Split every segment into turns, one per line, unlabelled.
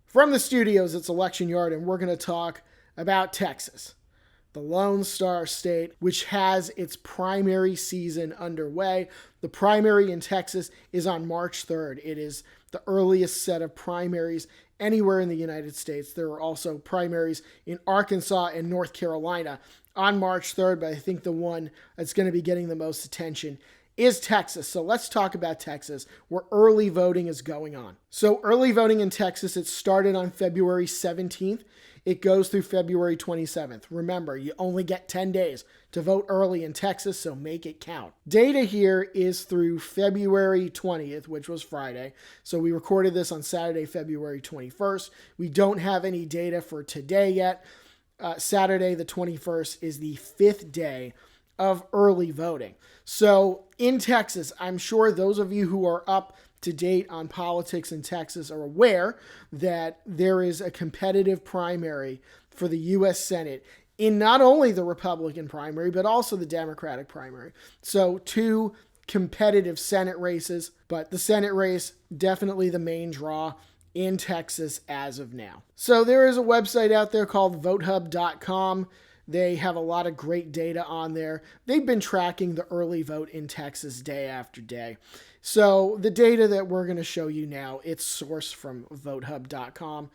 From the studios, it's Election Yard, and we're going to talk about Texas, the Lone Star State, which has its primary season underway. The primary in Texas is on March 3rd. It is the earliest set of primaries anywhere in the United States. There are also primaries in Arkansas and North Carolina on March 3rd, but I think the one that's going to be getting the most attention is Texas. So let's talk about Texas, where early voting is going on. So early voting in Texas, it started on February 17th. It goes through February 27th. Remember, you only get 10 days to vote early in Texas, so make it count. Data here is through February 20th, which was Friday. So we recorded this on Saturday, February 21st. We don't have any data for today yet. Saturday, the 21st, is the 5th day of early voting. So in Texas, I'm sure those of you who are up to date on politics in Texas are aware that there is a competitive primary for the U.S. Senate in not only the Republican primary, but also the Democratic primary. So two competitive Senate races, but the Senate race, definitely the main draw in Texas as of now. So there is a website out there called votehub.com. They have a lot of great data on there. They've been tracking the early vote in Texas day after day. So the data that we're going to show you now, it's sourced from votehub.com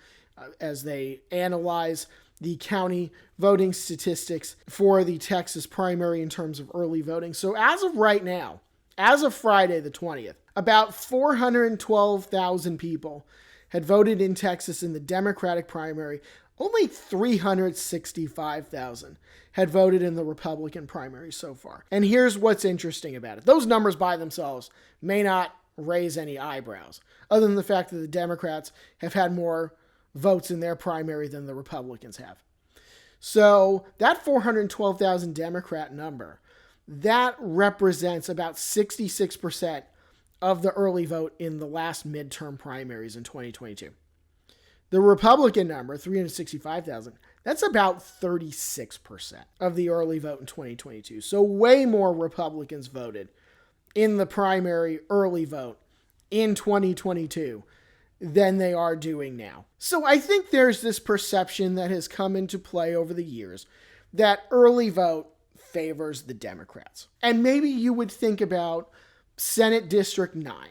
as they analyze the county voting statistics for the Texas primary in terms of early voting. So as of right now, as of Friday the 20th, about 412,000 people had voted in Texas in the Democratic primary. Only 365,000 had voted in the Republican primary so far. And here's what's interesting about it. Those numbers by themselves may not raise any eyebrows, other than the fact that the Democrats have had more votes in their primary than the Republicans have. So that 412,000 Democrat number, that represents about 66% of the early vote in the last midterm primaries in 2022. The Republican number, 365,000, that's about 36% of the early vote in 2022. So way more Republicans voted in the primary early vote in 2022 than they are doing now. So I think there's this perception that has come into play over the years that early vote favors the Democrats. And maybe you would think about Senate District 9.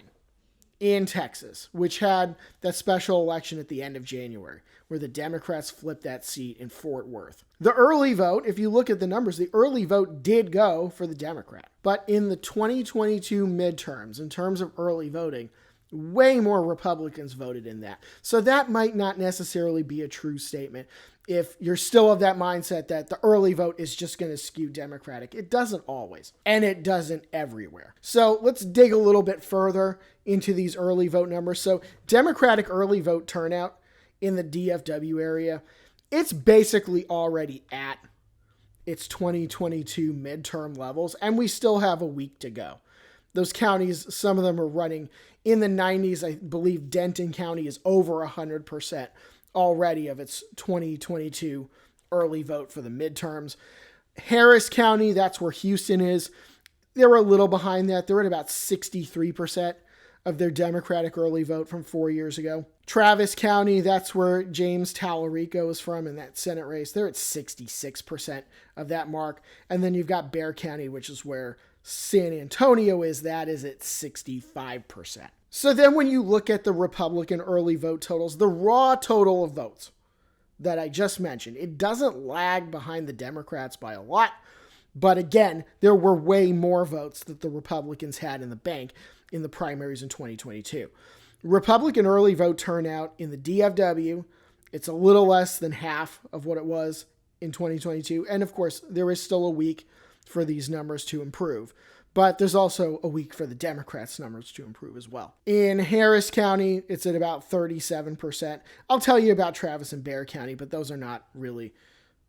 In Texas, which had that special election at the end of January, where the Democrats flipped that seat in Fort Worth. The early vote, if you look at the numbers, the early vote did go for the Democrat. But in the 2022 midterms, in terms of early voting, way more Republicans voted in that. So that might not necessarily be a true statement if you're still of that mindset that the early vote is just going to skew Democratic. It doesn't always, and it doesn't everywhere. So let's dig a little bit further into these early vote numbers. So Democratic early vote turnout in the DFW area, it's basically already at its 2022 midterm levels, and we still have a week to go. Those counties, some of them are running in the 90s. I believe Denton County is over 100% already of its 2022 early vote for the midterms. Harris County, that's where Houston is. They're a little behind that. They're at about 63% of their Democratic early vote from 4 years ago. Travis County, that's where James Tallarico is from in that Senate race. They're at 66% of that mark. And then you've got Bexar County, which is where San Antonio is. That is at 65%. So then when you look at the Republican early vote totals, the raw total of votes that I just mentioned, it doesn't lag behind the Democrats by a lot. But again, there were way more votes that the Republicans had in the bank in the primaries in 2022. Republican early vote turnout in the DFW, it's a little less than half of what it was in 2022. And of course, there is still a week for these numbers to improve. But there's also a week for the Democrats' numbers to improve as well. In Harris County, it's at about 37%. I'll tell you about Travis and Bexar County, but those are not really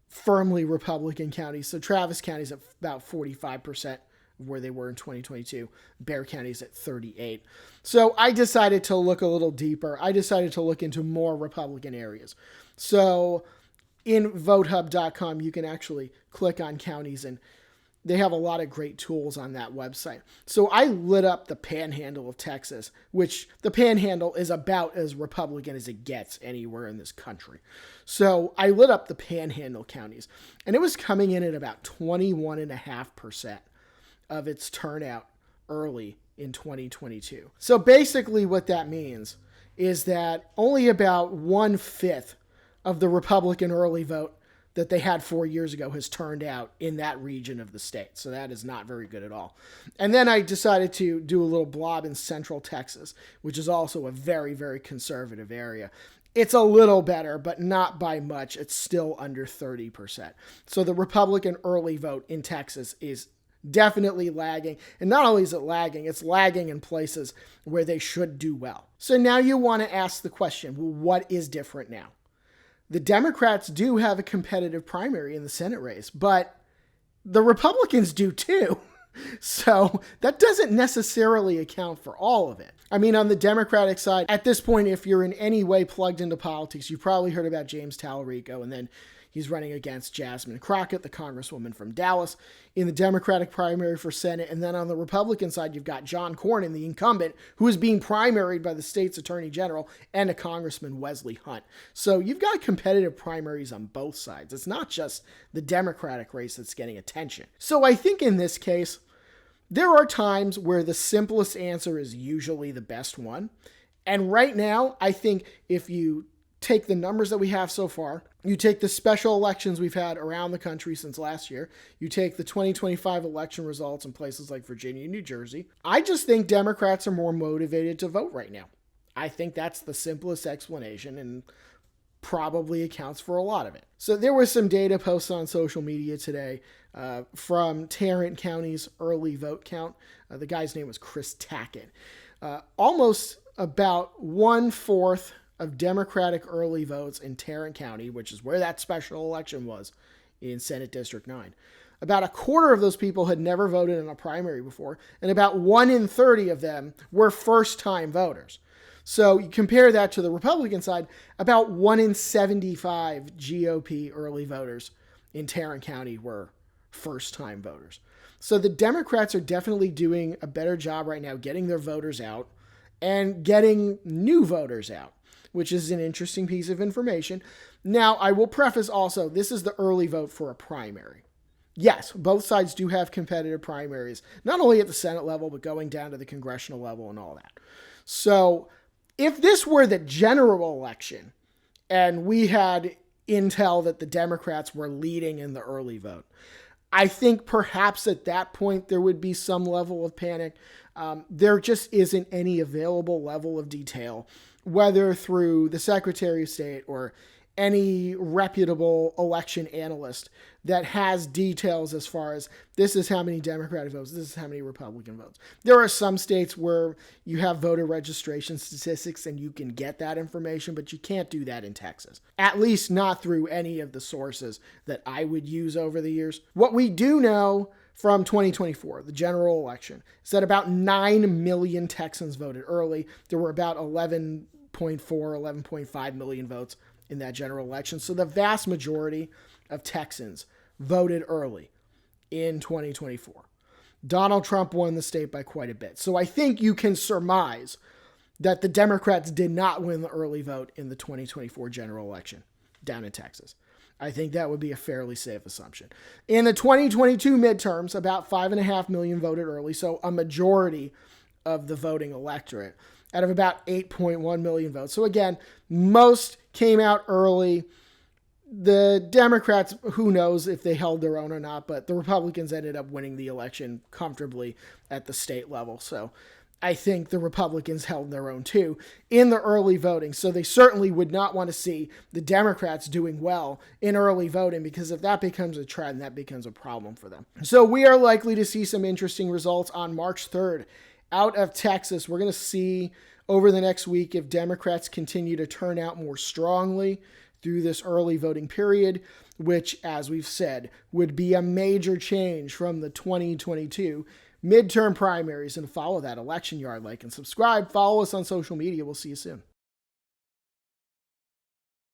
firmly Republican counties. So Travis County is at about 45% of where they were in 2022. Bexar County is at 38%. So I decided to look a little deeper. I decided to look into more Republican areas. So in votehub.com, you can actually click on counties and they have a lot of great tools on that website. So I lit up the Panhandle of Texas, which the Panhandle is about as Republican as it gets anywhere in this country. So I lit up the Panhandle counties, and it was coming in at about 21.5% of its turnout early in 2022. So basically what that means is that only about 1/5 of the Republican early vote that they had 4 years ago has turned out in that region of the state. So that is not very good at all. And then I decided to do a little blob in Central Texas, which is also a very, very conservative area. It's a little better, but not by much. It's still under 30%. So the Republican early vote in Texas is definitely lagging. And not only is it lagging, it's lagging in places where they should do well. So now you want to ask the question, well, what is different now? The Democrats do have a competitive primary in the Senate race, but the Republicans do too. So that doesn't necessarily account for all of it. I mean, on the Democratic side, at this point, if you're in any way plugged into politics, you've probably heard about James Talarico, and then he's running against Jasmine Crockett, the congresswoman from Dallas, in the Democratic primary for Senate. And then on the Republican side, you've got John Cornyn, the incumbent, who is being primaried by the state's attorney general and a Congressman, Wesley Hunt. So you've got competitive primaries on both sides. It's not just the Democratic race that's getting attention. So I think in this case, there are times where the simplest answer is usually the best one. And right now, I think if you take the numbers that we have so far, you take the special elections we've had around the country since last year, you take the 2025 election results in places like Virginia and New Jersey, I just think Democrats are more motivated to vote right now. I think that's the simplest explanation and probably accounts for a lot of it. So there was some data posted on social media today from Tarrant County's early vote count. The guy's name was Chris Tackett. Almost about 1/4 of Democratic early votes in Tarrant County, which is where that special election was in Senate District 9. About 1/4 of those people had never voted in a primary before, and about 1 in 30 of them were first-time voters. So you compare that to the Republican side, about 1 in 75 GOP early voters in Tarrant County were first-time voters. So the Democrats are definitely doing a better job right now getting their voters out and getting new voters out, which is an interesting piece of information. Now, I will preface also, this is the early vote for a primary. Yes, both sides do have competitive primaries, not only at the Senate level, but going down to the congressional level and all that. So if this were the general election and we had intel that the Democrats were leading in the early vote, I think perhaps at that point there would be some level of panic. There just isn't any available level of detail, whether through the Secretary of State or any reputable election analyst that has details as far as this is how many Democratic votes, this is how many Republican votes. There are some states where you have voter registration statistics and you can get that information, but you can't do that in Texas. At least not through any of the sources that I would use over the years. What we do know from 2024, the general election, is that about 9 million Texans voted early. There were about 11.5 million votes in that general election. So the vast majority of Texans voted early in 2024. Donald Trump won the state by quite a bit. So I think you can surmise that the Democrats did not win the early vote in the 2024 general election down in Texas. I think that would be a fairly safe assumption. In the 2022 midterms, about 5.5 million voted early, so a majority of the voting electorate out of about 8.1 million votes. So again, most came out early. The Democrats, who knows if they held their own or not, but the Republicans ended up winning the election comfortably at the state level. So I think the Republicans held their own too in the early voting. So they certainly would not want to see the Democrats doing well in early voting, because if that becomes a trend, that becomes a problem for them. So we are likely to see some interesting results on March 3rd out of Texas. We're going to see over the next week if Democrats continue to turn out more strongly through this early voting period, which, as we've said, would be a major change from the 2022 midterm primaries. And follow that Election Yard, like and subscribe. Follow us on social media. We'll see you soon.